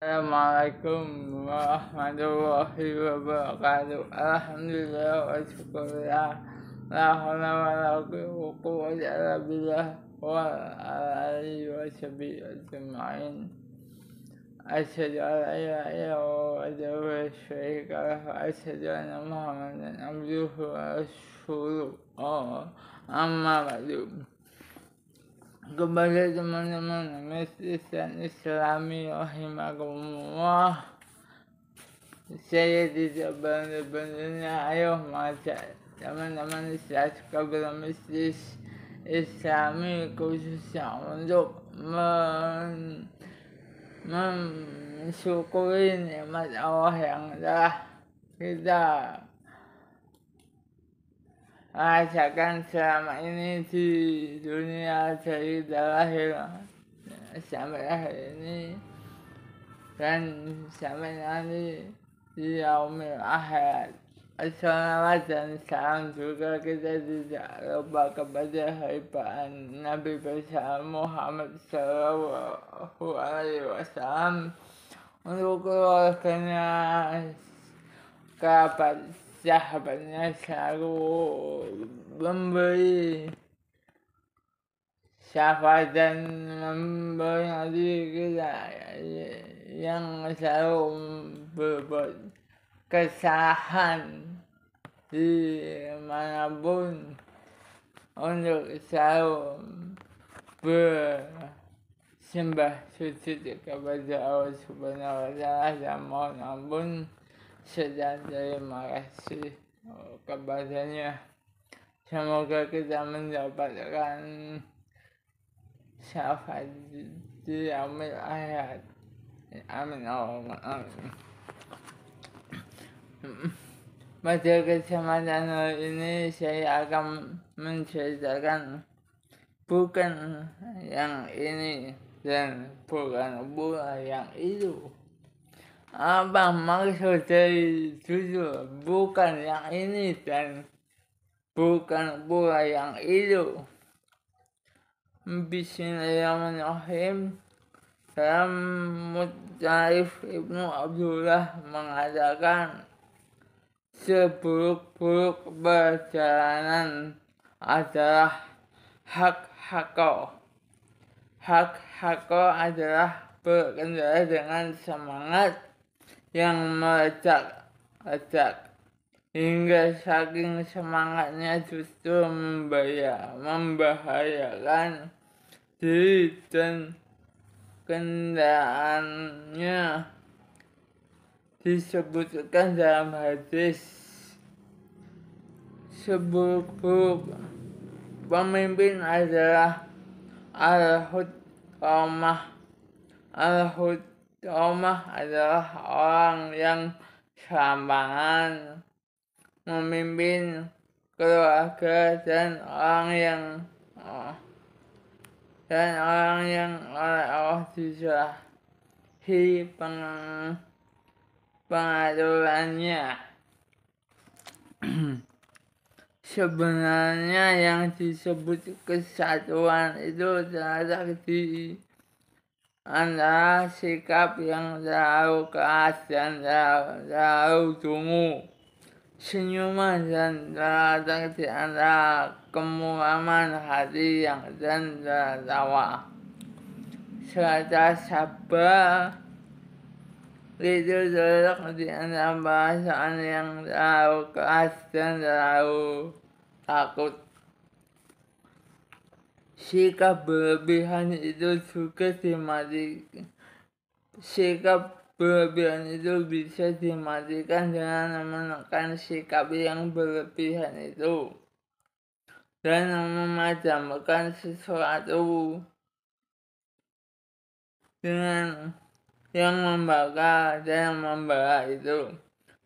Assalamualaikum warahmatullahi wabarakatuh. Alhamdulillah wa syukurillah. La haula wa la quwwata illa billah wa ala alihi wa sahbihi ajma'in. Asyhadu an la ilaha illallah wahdahu la syarika lahu wa asyhadu anna Muhammadan abduhu wa rasuluh. Amma ba'du. Kepada teman-teman Masjid Islami rahimakumullah, saya tidak benar-benarnya ayo mengajak teman-teman Islam kepada Masjid Islami khususnya untuk mensyukuri nikmat Allah yang telah kita rasakan selama ini di dunia dari lahir sampai akhir ini dan sampai nanti di yaumil akhir. Assalawat dan salam juga kita tidak lupa kepada haibaan Nabi besar Muhammad Sallallahu Alaihi Wasallam, untuk keluarganya, kerabat sahabatnya selalu memberi syafaat dan memberi kita yang selalu berbuat kesalahan di manapun, untuk selalu bersembah sujud kepada Allah Subhanahu wa Ta'ala dan mohon ampun serta terima kasih kepadanya. Semoga kita mendapatkan syafaat di yaumil akhir. Amin Allahumma amin. Pada kesempatan hari ini saya akan menceritakan bukan yang ini dan bukan pula yang itu. Apa maksud dari judul bukan yang ini dan bukan pula yang itu? Bismillahirrahmanirrahim. Dalam Mutarif Ibnu Abdullah mengatakan, seburuk-buruk perjalanan adalah hak-hako. Hak-hako adalah berkendara dengan semangat yang meledak-ledak hingga saking semangatnya justru membahayakan diri dan kendaraannya. Disebutkan dalam hadis, seburuk-buruk pemimpin adalah al-hutqamah. Al-hutqamah adalah orang yang serampangan, memimpin keluarga dan orang yang oleh Allah diserahi pengaturannya. Sebenarnya yang disebut kesatuan itu terletak di antara sikap yang terlalu keras dan terlalu dungu, senyuman dan terletak di antara kemuraman hati yang dan tertawa, serta sabar itu terletak di antara perasaan yang terlalu keras dan terlalu takut. Sikap berlebihan itu juga dimatikan. Sikap berlebihan itu bisa dimatikan dengan menekan sikap yang berlebihan itu dan memadamkan sesuatu dengan yang membakar dan membara itu.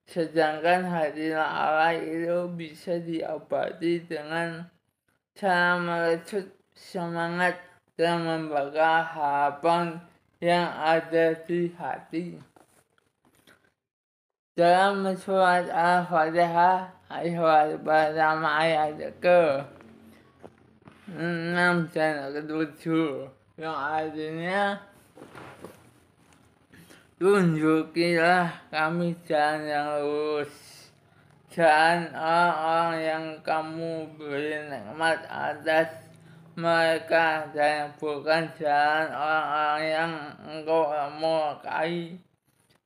Sedangkan hati lalai itu bisa diobati dengan cara merecut semangat dan membakar harapan yang ada di hati. Dalam surat Al-Fatihah ayat pertama ayat ke-6 dan ke-7 yang artinya Tunjukilah kami jalan yang lurus, jalan orang-orang yang kamu beri nikmat atas mereka, dan bukan jalan orang-orang yang engkau murkai,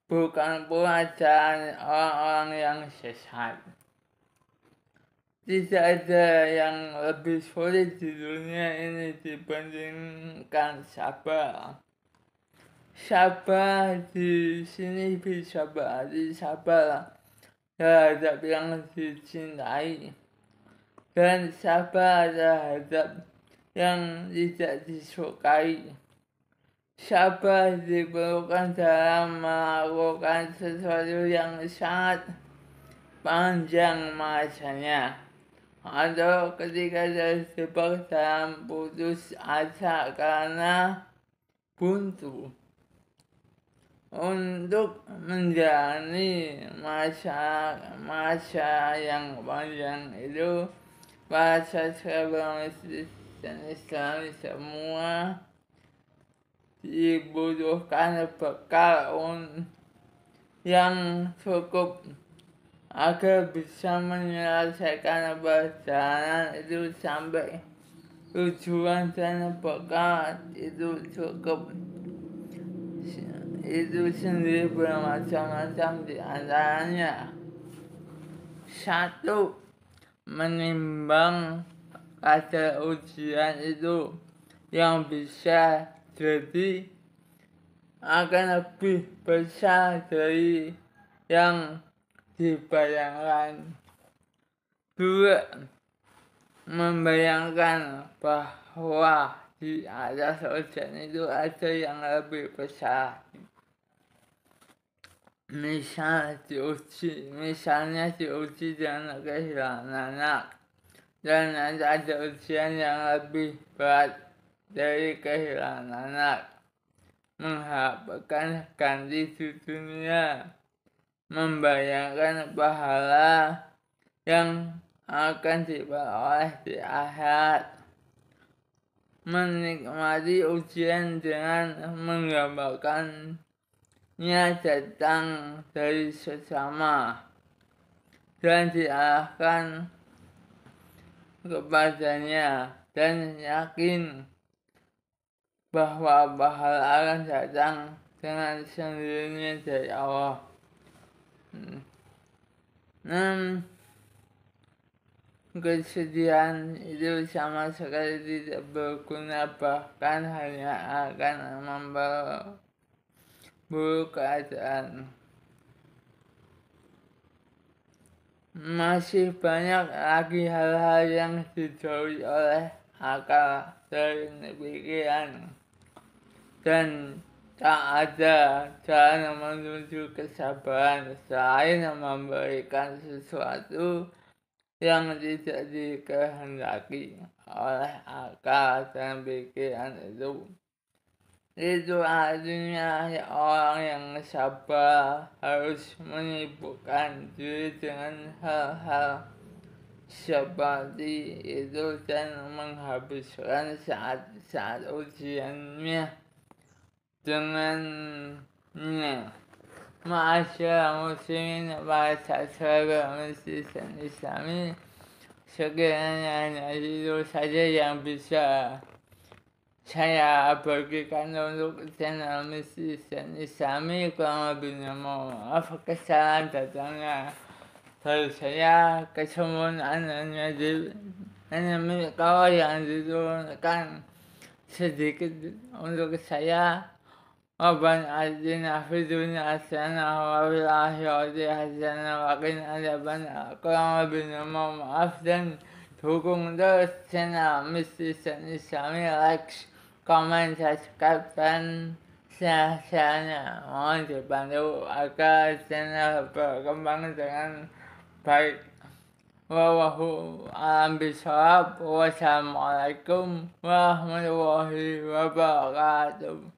bukan pula jalan orang-orang yang sesat. Tidak ada yang lebih sulit di dunia ini dibandingkan sabar. Sabar di sini bisa berarti sabar terhadap yang dicintai, dan sabar terhadap yang tidak disukai. Sabar diperlukan dalam melakukan sesuatu yang sangat panjang masanya, atau ketika terjebak dalam putus asa karena buntu. Untuk menjalani masa yang panjang itu, para sastra bermistis dan Islami semua dibutuhkan bekal yang cukup agar bisa menyelesaikan perjalanan itu sampai tujuan, dan bekal itu cukup itu sendiri bermacam-macam, di antaranya: 1. Menimbang kadar ujian itu yang bisa jadi akan lebih besar dari yang dibayangkan. 2. Membayangkan bahwa di atas ujian itu ada yang lebih besar. Misalnya diuji dengan kehilangan anak, dan ada ujian yang lebih berat dari kehilangan anak. Mengharapkan ganti di dunia, membayangkan pahala yang akan diperoleh di akhirat. Menikmati ujian dengan menggambarkannya datang dari sesama dan diarahkan kepadanya, dan yakin bahwa pahala akan datang dengan sendirinya dari Allah. 6. Kesedihan itu sama sekali tidak berguna, bahkan hanya akan memperburuk keadaan. Masih banyak lagi hal-hal yang dijauhi oleh akal dari pikiran, dan tak ada jalan menuju kesabaran selain memberikan sesuatu yang tidak dikehendaki oleh akal dan pikiran itu. Itu artinya orang yang sabar harus menyibukkan diri dengan hal-hal seperti itu, dan menghabiskan saat ujiannya dengannya. Ma'asyarul muslimin, para sastra bermistis dan Islami, sekiranya hanya itu saja yang bisa saya bagikan untuk channel Mistis dan Islami. Kurang lebihnya mohon maaf, kesalahan datangnya dari saya, kesempurnaan hanya milik kau yang diturunkan sedikit untuk saya. Rabbana atina fid dunya hasanah wa fil akhirati hasanah wa qina adzabannar. Kurang lebihnya mohon maaf, dan dukung terus channel Mistis dan Islami, like, komen, subscribe, dan share-nya mohon dibantu agar channel berkembang dengan baik. Wallahu a'lam bishawab. Wassalamualaikum warahmatullahi wabarakatuh.